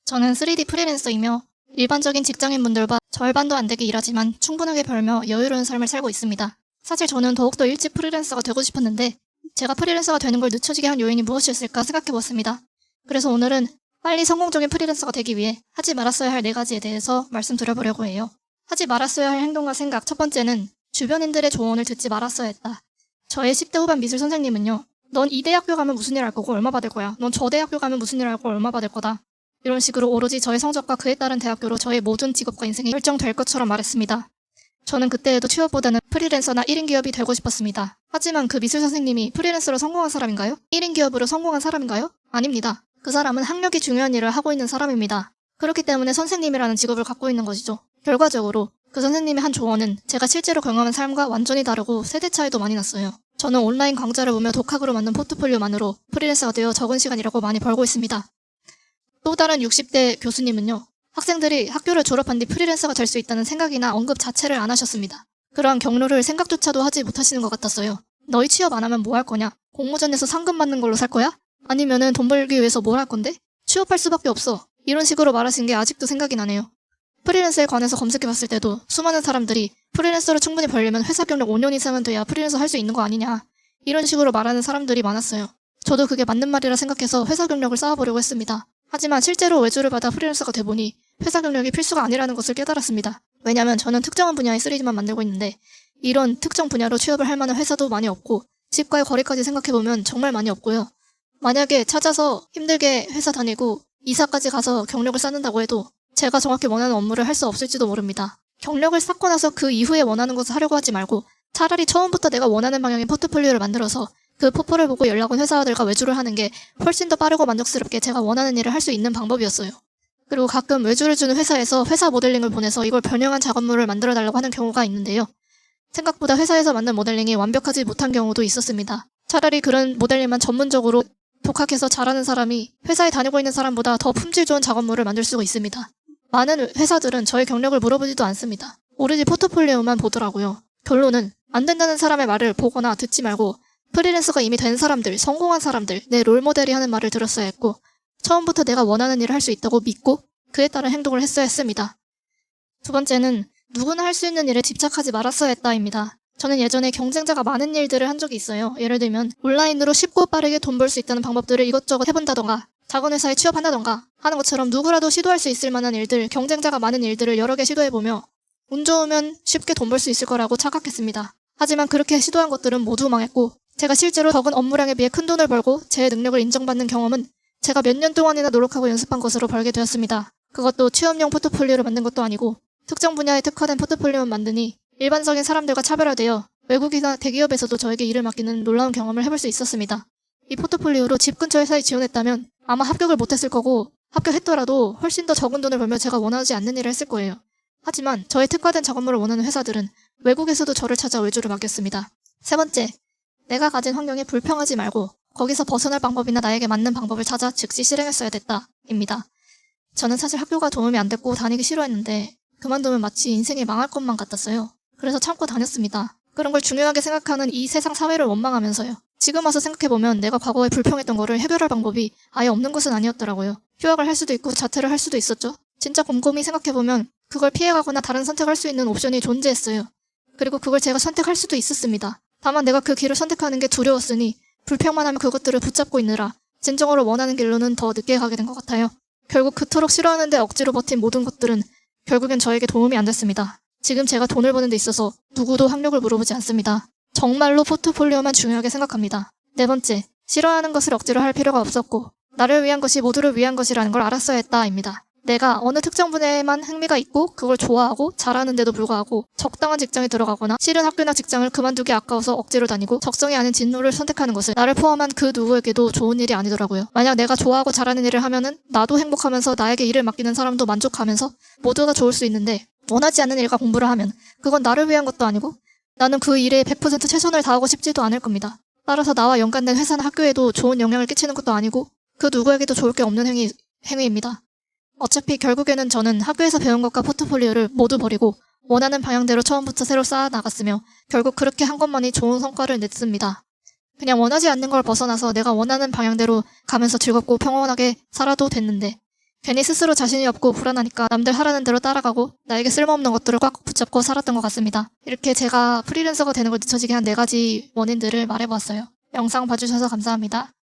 저는 3D 프리랜서이며 일반적인 직장인분들과 절반도 안 되게 일하지만 충분하게 벌며 여유로운 삶을 살고 있습니다. 사실 저는 더욱더 일찍 프리랜서가 되고 싶었는데 제가 프리랜서가 되는 걸 늦춰지게 한 요인이 무엇이었을까 생각해보았습니다. 그래서 오늘은 빨리 성공적인 프리랜서가 되기 위해 하지 말았어야 할 4가지에 대해서 말씀드려보려고 해요. 하지 말았어야 할 행동과 생각. 첫 번째는 주변인들의 조언을 듣지 말았어야 했다. 저의 10대 후반 미술 선생님은요. 넌 이 대학교 가면 무슨 일 할 거고 얼마 받을 거야. 넌 저 대학교 가면 무슨 일 할 거고 얼마 받을 거다. 이런 식으로 오로지 저의 성적과 그에 따른 대학교로 저의 모든 직업과 인생이 결정될 것처럼 말했습니다. 저는 그때에도 취업보다는 프리랜서나 1인 기업이 되고 싶었습니다. 하지만 그 미술 선생님이 프리랜서로 성공한 사람인가요? 1인 기업으로 성공한 사람인가요? 아닙니다. 그 사람은 학력이 중요한 일을 하고 있는 사람입니다. 그렇기 때문에 선생님이라는 직업을 갖고 있는 것이죠. 결과적으로 그 선생님의 한 조언은 제가 실제로 경험한 삶과 완전히 다르고 세대 차이도 많이 났어요. 저는 온라인 강좌를 보며 독학으로 만든 포트폴리오만으로 프리랜서가 되어 적은 시간 일하고 많이 벌고 있습니다. 또 다른 60대 교수님은요. 학생들이 학교를 졸업한 뒤 프리랜서가 될 수 있다는 생각이나 언급 자체를 안 하셨습니다. 그러한 경로를 생각조차도 하지 못하시는 것 같았어요. 너희 취업 안 하면 뭐 할 거냐? 공모전 내서 상금 받는 걸로 살 거야? 아니면은 돈 벌기 위해서 뭘 할 건데? 취업할 수밖에 없어. 이런 식으로 말하신 게 아직도 생각이 나네요. 프리랜서에 관해서 검색해봤을 때도 수많은 사람들이 프리랜서를 충분히 벌려면 회사 경력 5년 이상은 돼야 프리랜서 할 수 있는 거 아니냐. 이런 식으로 말하는 사람들이 많았어요. 저도 그게 맞는 말이라 생각해서 회사 경력을 쌓아보려고 했습니다. 하지만 실제로 외주를 받아 프리랜서가 돼보니 회사 경력이 필수가 아니라는 것을 깨달았습니다. 왜냐면 저는 특정한 분야의 3D만 만들고 있는데 이런 특정 분야로 취업을 할 만한 회사도 많이 없고 집과의 거리까지 생각해보면 정말 많이 없고요. 만약에 찾아서 힘들게 회사 다니고 이사까지 가서 경력을 쌓는다고 해도 제가 정확히 원하는 업무를 할 수 없을지도 모릅니다. 경력을 쌓고 나서 그 이후에 원하는 것을 하려고 하지 말고 차라리 처음부터 내가 원하는 방향의 포트폴리오를 만들어서 그 포포를 보고 연락 온 회사들과 외주를 하는 게 훨씬 더 빠르고 만족스럽게 제가 원하는 일을 할 수 있는 방법이었어요. 그리고 가끔 외주를 주는 회사에서 회사 모델링을 보내서 이걸 변형한 작업물을 만들어달라고 하는 경우가 있는데요. 생각보다 회사에서 만든 모델링이 완벽하지 못한 경우도 있었습니다. 차라리 그런 모델링만 전문적으로 독학해서 잘하는 사람이 회사에 다니고 있는 사람보다 더 품질 좋은 작업물을 만들 수가 있습니다. 많은 회사들은 저의 경력을 물어보지도 않습니다. 오로지 포트폴리오만 보더라고요. 결론은 안 된다는 사람의 말을 보거나 듣지 말고 프리랜서가 이미 된 사람들, 성공한 사람들, 내 롤모델이 하는 말을 들었어야 했고 처음부터 내가 원하는 일을 할 수 있다고 믿고 그에 따른 행동을 했어야 했습니다. 두 번째는 누구나 할 수 있는 일에 집착하지 말았어야 했다입니다. 저는 예전에 경쟁자가 많은 일들을 한 적이 있어요. 예를 들면 온라인으로 쉽고 빠르게 돈 벌 수 있다는 방법들을 이것저것 해본다던가 작은 회사에 취업한다던가 하는 것처럼 누구라도 시도할 수 있을 만한 일들, 경쟁자가 많은 일들을 여러 개 시도해보며 운 좋으면 쉽게 돈 벌 수 있을 거라고 착각했습니다. 하지만 그렇게 시도한 것들은 모두 망했고 제가 실제로 적은 업무량에 비해 큰 돈을 벌고 제 능력을 인정받는 경험은 제가 몇 년 동안이나 노력하고 연습한 것으로 벌게 되었습니다. 그것도 취업용 포트폴리오를 만든 것도 아니고 특정 분야에 특화된 포트폴리오만 만드니 일반적인 사람들과 차별화되어 외국이나 대기업에서도 저에게 일을 맡기는 놀라운 경험을 해볼 수 있었습니다. 이 포트폴리오로 집 근처 회사에 지원했다면 아마 합격을 못했을 거고 합격했더라도 훨씬 더 적은 돈을 벌며 제가 원하지 않는 일을 했을 거예요. 하지만 저의 특화된 작업물을 원하는 회사들은 외국에서도 저를 찾아 외주를 맡겼습니다. 세 번째, 내가 가진 환경에 불평하지 말고 거기서 벗어날 방법이나 나에게 맞는 방법을 찾아 즉시 실행했어야 됐다. 입니다. 저는 사실 학교가 도움이 안 됐고 다니기 싫어했는데 그만두면 마치 인생이 망할 것만 같았어요. 그래서 참고 다녔습니다. 그런 걸 중요하게 생각하는 이 세상 사회를 원망하면서요. 지금 와서 생각해보면 내가 과거에 불평했던 거를 해결할 방법이 아예 없는 것은 아니었더라고요. 휴학을 할 수도 있고 자퇴를 할 수도 있었죠. 진짜 곰곰이 생각해보면 그걸 피해가거나 다른 선택할 수 있는 옵션이 존재했어요. 그리고 그걸 제가 선택할 수도 있었습니다. 다만 내가 그 길을 선택하는 게 두려웠으니 불평만 하면 그것들을 붙잡고 있느라 진정으로 원하는 길로는 더 늦게 가게 된 것 같아요. 결국 그토록 싫어하는데 억지로 버틴 모든 것들은 결국엔 저에게 도움이 안 됐습니다. 지금 제가 돈을 버는 데 있어서 누구도 학력을 물어보지 않습니다. 정말로 포트폴리오만 중요하게 생각합니다. 네 번째, 싫어하는 것을 억지로 할 필요가 없었고 나를 위한 것이 모두를 위한 것이라는 걸 알았어야 했다입니다. 내가 어느 특정 분야에만 흥미가 있고 그걸 좋아하고 잘하는데도 불구하고 적당한 직장에 들어가거나 싫은 학교나 직장을 그만두기 아까워서 억지로 다니고 적성이 아닌 진로를 선택하는 것은 나를 포함한 그 누구에게도 좋은 일이 아니더라고요. 만약 내가 좋아하고 잘하는 일을 하면은 나도 행복하면서 나에게 일을 맡기는 사람도 만족하면서 모두가 좋을 수 있는데 원하지 않는 일과 공부를 하면 그건 나를 위한 것도 아니고 나는 그 일에 100% 최선을 다하고 싶지도 않을 겁니다. 따라서 나와 연관된 회사나 학교에도 좋은 영향을 끼치는 것도 아니고 그 누구에게도 좋을 게 없는 행위입니다. 어차피 결국에는 저는 학교에서 배운 것과 포트폴리오를 모두 버리고 원하는 방향대로 처음부터 새로 쌓아 나갔으며 결국 그렇게 한 것만이 좋은 성과를 냈습니다. 그냥 원하지 않는 걸 벗어나서 내가 원하는 방향대로 가면서 즐겁고 평온하게 살아도 됐는데 괜히 스스로 자신이 없고 불안하니까 남들 하라는 대로 따라가고 나에게 쓸모없는 것들을 꽉 붙잡고 살았던 것 같습니다. 이렇게 제가 프리랜서가 되는 걸 늦춰지게 한 4가지 원인들을 말해보았어요. 영상 봐주셔서 감사합니다.